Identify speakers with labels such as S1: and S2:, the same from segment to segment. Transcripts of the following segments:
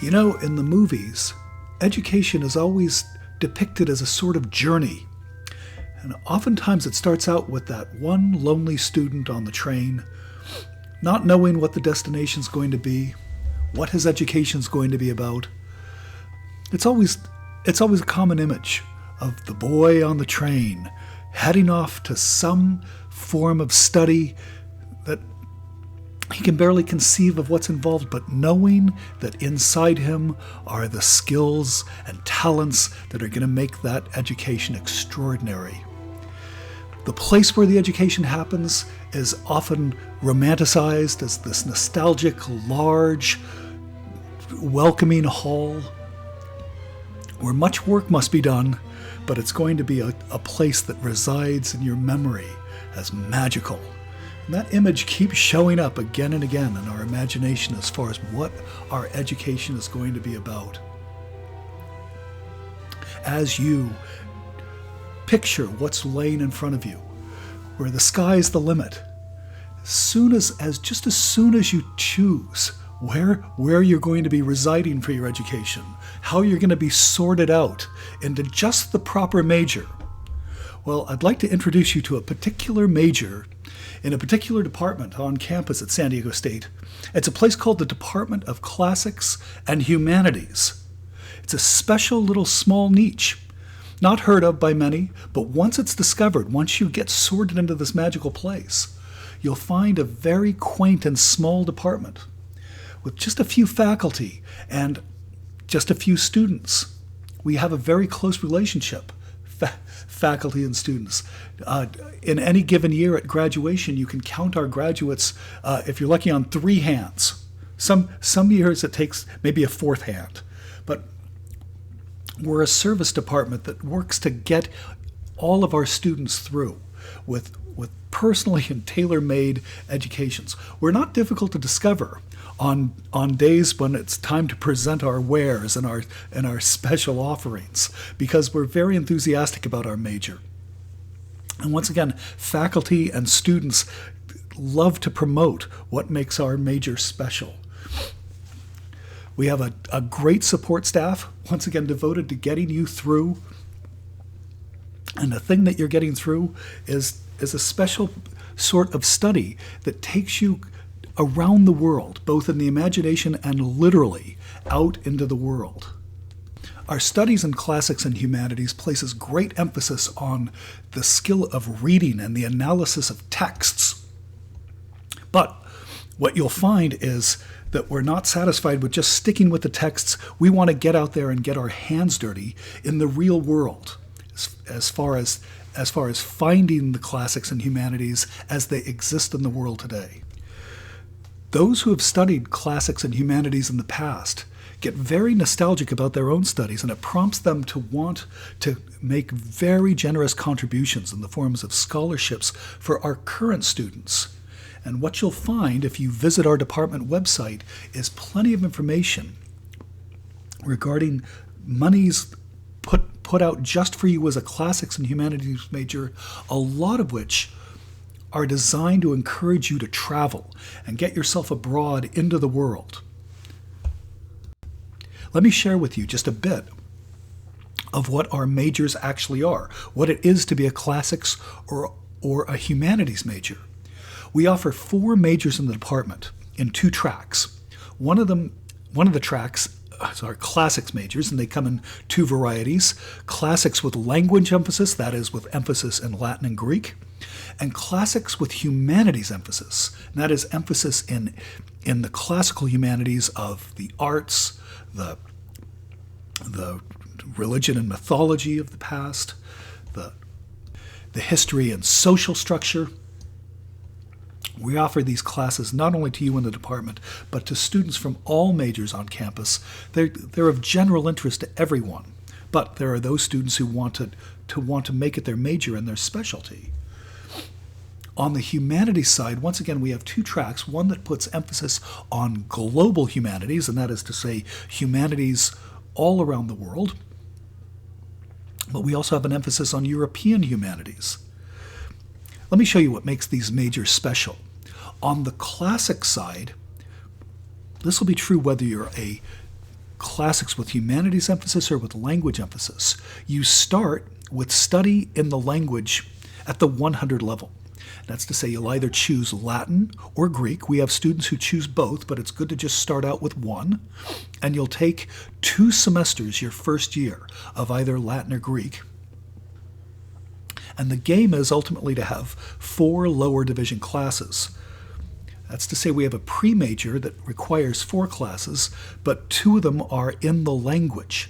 S1: You know, in the movies, education is always depicted as a sort of journey. And oftentimes it starts out with that one lonely student on the train, not knowing what the destination's going to be, what his education's going to be about. It's always a common image of the boy on the train heading off to some form of study that he can barely conceive of what's involved, but knowing that inside him are the skills and talents that are going to make that education extraordinary. The place where the education happens is often romanticized as this nostalgic, large, welcoming hall where much work must be done, but it's going to be a place that resides in your memory as magical. And that image keeps showing up again and again in our imagination as far as what our education is going to be about. As you picture what's laying in front of you, where the sky's the limit, just as soon as you choose where you're going to be residing for your education, how you're going to be sorted out into just the proper major, well, I'd like to introduce you to a particular major in a particular department on campus at San Diego State. It's a place called the Department of Classics and Humanities. It's a special little small niche, not heard of by many, but once it's discovered, once you get sorted into this magical place, you'll find a very quaint and small department with just a few faculty and just a few students. We have a very close relationship, faculty and students. In any given year at graduation, you can count our graduates, if you're lucky, on 3 hands. Some years it takes maybe a 4th hand. But we're a service department that works to get all of our students through with personally and tailor-made educations. We're not difficult to discover on days when it's time to present our wares and our special offerings, because we're very enthusiastic about our major. And once again, faculty and students love to promote what makes our major special. We have a great support staff, once again devoted to getting you through. And the thing that you're getting through is a special sort of study that takes you around the world, both in the imagination and literally out into the world. Our studies in classics and humanities places great emphasis on the skill of reading and the analysis of texts. But what you'll find is that we're not satisfied with just sticking with the texts. We want to get out there and get our hands dirty in the real world, as far as finding the classics and humanities as they exist in the world today. Those who have studied classics and humanities in the past get very nostalgic about their own studies, and it prompts them to want to make very generous contributions in the forms of scholarships for our current students. And what you'll find if you visit our department website is plenty of information regarding monies put out just for you as a classics and humanities major, a lot of which are designed to encourage you to travel and get yourself abroad into the world. Let me share with you just a bit of what our majors actually are, what it is to be a classics or a humanities major. We offer 4 majors in the department in 2 tracks. One of the tracks are classics majors, and they come in 2 varieties: classics with language emphasis, that is with emphasis in Latin and Greek, and classics with humanities emphasis, and that is emphasis in the classical humanities of the arts, the religion and mythology of the past, the history and social structure. We offer these classes not only to you in the department, but to students from all majors on campus. They're of general interest to everyone, but there are those students who want to make it their major and their specialty. On the humanities side, once again, we have 2 tracks, one that puts emphasis on global humanities, and that is to say humanities all around the world, but we also have an emphasis on European humanities. Let me show you what makes these majors special. On the classic side, this will be true whether you're a classics with humanities emphasis or with language emphasis, you start with study in the language at the 100 level. That's to say you'll either choose Latin or Greek. We have students who choose both, but it's good to just start out with one. And you'll take 2 semesters your first year of either Latin or Greek. And the game is ultimately to have 4 lower division classes. That's to say we have a pre-major that requires 4 classes, but 2 of them are in the language.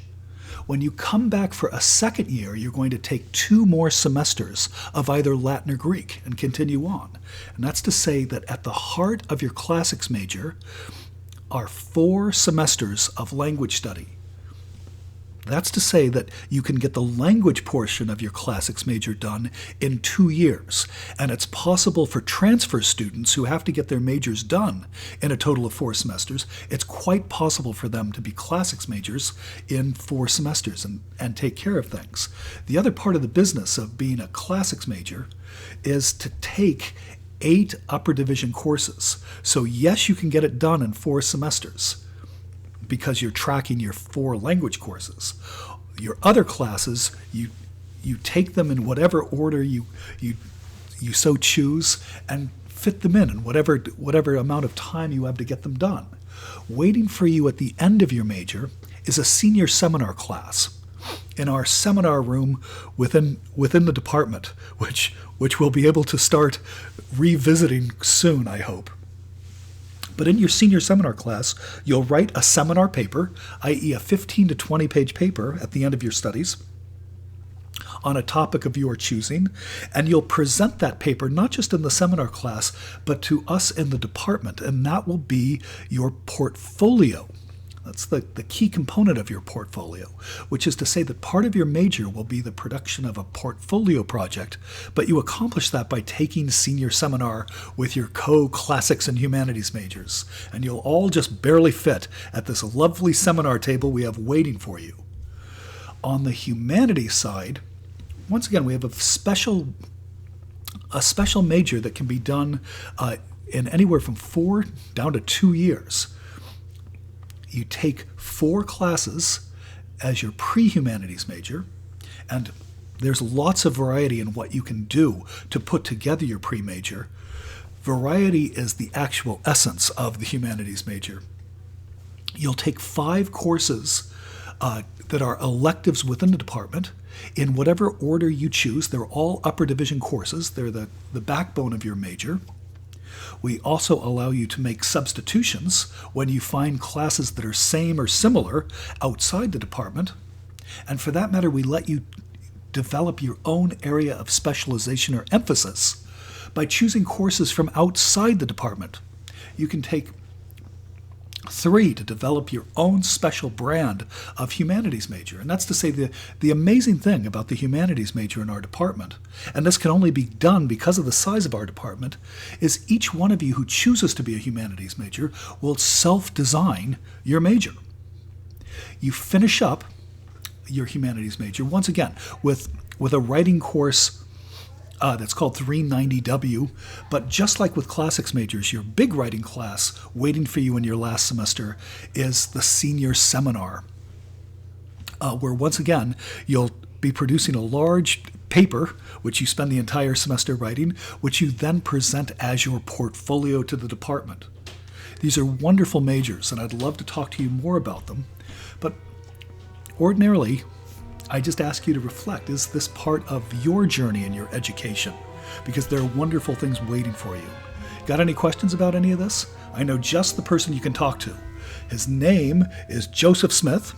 S1: When you come back for a second year, you're going to take 2 more semesters of either Latin or Greek and continue on. And that's to say that at the heart of your classics major are 4 semesters of language study. That's to say that you can get the language portion of your classics major done in 2 years. And it's possible for transfer students who have to get their majors done in a total of 4 semesters, it's quite possible for them to be classics majors in 4 semesters and take care of things. The other part of the business of being a classics major is to take 8 upper division courses. So yes, you can get it done in 4 semesters, because you're tracking your 4 language courses. Your other classes, you take them in whatever order you so choose and fit them in whatever amount of time you have to get them done. Waiting for you at the end of your major is a senior seminar class in our seminar room within the department, which we'll be able to start revisiting soon, I hope. But in your senior seminar class, you'll write a seminar paper, i.e. a 15 to 20 page paper at the end of your studies on a topic of your choosing, and you'll present that paper not just in the seminar class, but to us in the department, and that will be your portfolio. That's the key component of your portfolio, which is to say that part of your major will be the production of a portfolio project, but you accomplish that by taking senior seminar with your co-classics and humanities majors, and you'll all just barely fit at this lovely seminar table we have waiting for you. On the humanities side, once again, we have a special major that can be done in anywhere from 4 down to 2 years. You take 4 classes as your pre-humanities major, and there's lots of variety in what you can do to put together your pre-major. Variety is the actual essence of the humanities major. You'll take 5 courses that are electives within the department in whatever order you choose. They're all upper division courses. They're the backbone of your major. We also allow you to make substitutions when you find classes that are same or similar outside the department. And for that matter, we let you develop your own area of specialization or emphasis by choosing courses from outside the department. You can take 3 to develop your own special brand of humanities major. And that's to say the amazing thing about the humanities major in our department, and this can only be done because of the size of our department, is each one of you who chooses to be a humanities major will self-design your major. You finish up your humanities major, once again, with a writing course that's called 390W, but just like with classics majors, your big writing class waiting for you in your last semester is the senior seminar, where once again you'll be producing a large paper, which you spend the entire semester writing, which you then present as your portfolio to the department. These are wonderful majors, and I'd love to talk to you more about them, but ordinarily, I just ask you to reflect, is this part of your journey in your education? Because there are wonderful things waiting for you. Got any questions about any of this? I know just the person you can talk to. His name is Joseph Smith.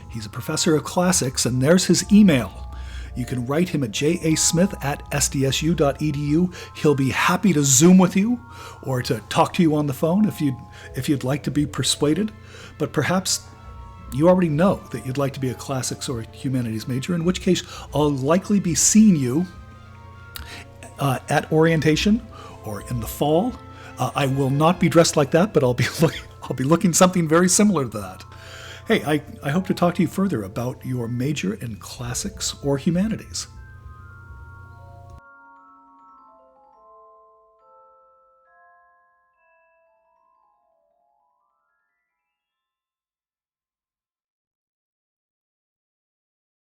S1: He's a professor of classics, and there's his email. You can write him at jasmith@sdsu.edu. He'll be happy to Zoom with you or to talk to you on the phone if you'd like to be persuaded. But perhaps you already know that you'd like to be a classics or a humanities major, in which case I'll likely be seeing you at orientation or in the fall. I will not be dressed like that, but I'll be looking something very similar to that. Hey, I hope to talk to you further about your major in classics or humanities.